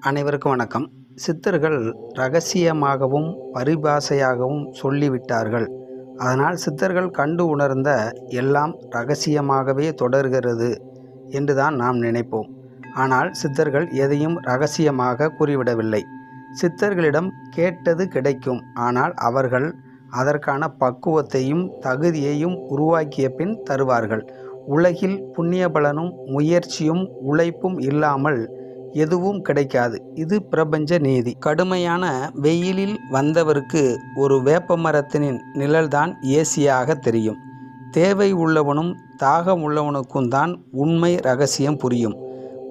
அனைவருக்கும் வணக்கம். சித்தர்கள் இரகசியமாகவும் பரிபாஷையாகவும் சொல்லிவிட்டார்கள். அதனால் சித்தர்கள் கண்டு உணர்ந்த எல்லாம் இரகசியமாகவே தொடர்கிறது என்றுதான் நாம் நினைப்போம். ஆனால் சித்தர்கள் எதையும் இரகசியமாக கூறிவிடவில்லை. சித்தர்களிடம் கேட்டது கிடைக்கும். ஆனால் அவர்கள் அதற்கான பக்குவத்தையும் தகுதியையும் உருவாக்கிய பின் தருவார்கள். உலகில் புண்ணிய பலனும் முயற்சியும் உழைப்பும் இல்லாமல் எதுவும் கிடைக்காது. இது பிரபஞ்ச நீதி. கடுமையான வெயிலில் வந்தவருக்கு ஒரு வேப்ப மரத்தினின் நிழல்தான் ஏசியாக தெரியும். தேவை உள்ளவனும் தாகம் உள்ளவனுக்கும் தான் உண்மை ரகசியம் புரியும்.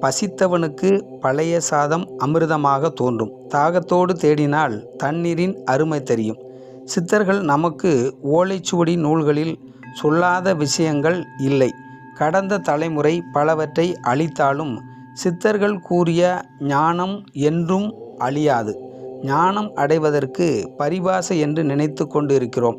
பசித்தவனுக்கு பழைய சாதம் அமிர்தமாக தோன்றும். தாகத்தோடு தேடினால் தண்ணீரின் அருமை தெரியும். சித்தர்கள் நமக்கு ஓலைச்சுவடி நூல்களில் சொல்லாத விஷயங்கள் இல்லை. கடந்த தலைமுறை பலவற்றை அளித்தாலும் சித்தர்கள் கூறிய ஞானம் என்றும் அழியாது. ஞானம் அடைவதற்கு பரிபாஷை என்று நினைத்து கொண்டு இருக்கிறோம்.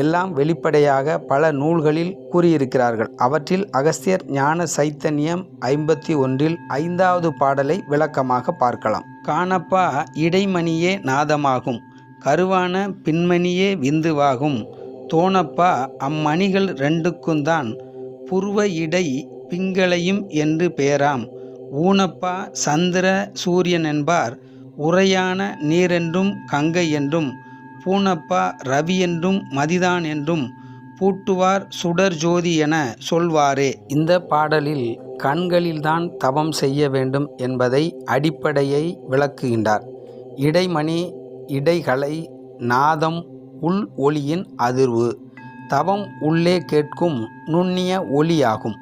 எல்லாம் வெளிப்படையாக பல நூல்களில் கூறியிருக்கிறார்கள். அவற்றில் அகஸ்தியர் ஞான சைத்தன்யம் 51 5வது பாடலை விளக்கமாக பார்க்கலாம். காணப்பா இடைமணியே நாதமாகும், கருவான பின்மணியே விந்துவாகும், தோணப்பா அம்மணிகள் ரெண்டுக்குந்தான், புருவ இடை பிங்களையும் என்று பெயராம், ஊனப்பா சந்திர சூரியன் என்பார், உரையான நீரென்றும் கங்கை என்றும், பூனப்பா ரவி என்றும் மதிதான் என்றும், பூட்டுவார் சுடர் ஜோதி என சொல்வாரே. இந்த பாடலில் கண்களில்தான் தவம் செய்ய வேண்டும் என்பதை அடிப்படையை விளக்குகின்றார். இடைமணி இடைகளை நாதம் உள் ஒளியின் அதிர்வு. தவம் உள்ளே கேட்கும் நுண்ணிய ஒளியாகும்.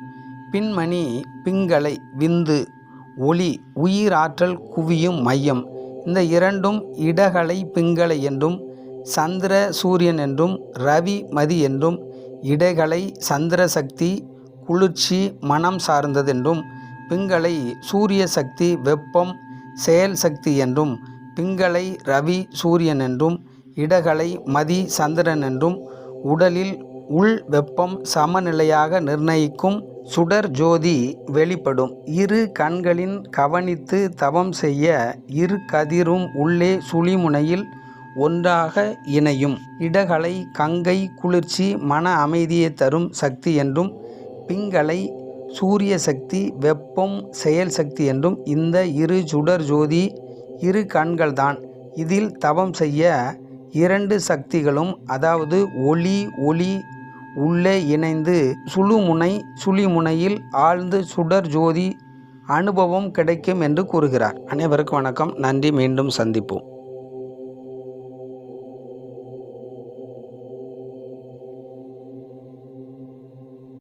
பின்மணி பிங்களை விந்து ஒளி உயிராற்றல் குவியும் மையம். இந்த இரண்டும் இடகலை பிங்களை என்றும் சந்திர சூரியன் என்றும் ரவி மதி என்றும், இடைகளை சந்திர சக்தி குளிர்ச்சி மனம் சார்ந்ததென்றும், பிங்களை சூரிய சக்தி வெப்பம் செயல் சக்தி என்றும், பிங்களை ரவி சூரியன் என்றும், இடகலை மதி சந்திரன் என்றும், உடலில் உள் வெப்பம் சமநிலையாக நிர்ணயிக்கும் சுடர் ஜோதி வெளிப்படும். இரு கண்களின் கவனித்து தவம் செய்ய இரு கதிரும் உள்ளே சுழிமுனையில் ஒன்றாக இணையும். இடகலை கங்கை குளிர்ச்சி மன அமைதியை தரும் சக்தி என்றும், பிங்களை சூரிய சக்தி வெப்பம் செயல் சக்தி என்றும், இந்த இரு சுடர் ஜோதி இரு கண்கள்தான். இதில் தவம் செய்ய இரண்டு சக்திகளும், அதாவது ஒளி உள்ளே இணைந்து சுழிமுனையில் ஆழ்ந்து சுடர் ஜோதி அனுபவம் கிடைக்கும் என்று கூறுகிறார். அனைவருக்கும் வணக்கம். நன்றி. மீண்டும் சந்திப்போம்.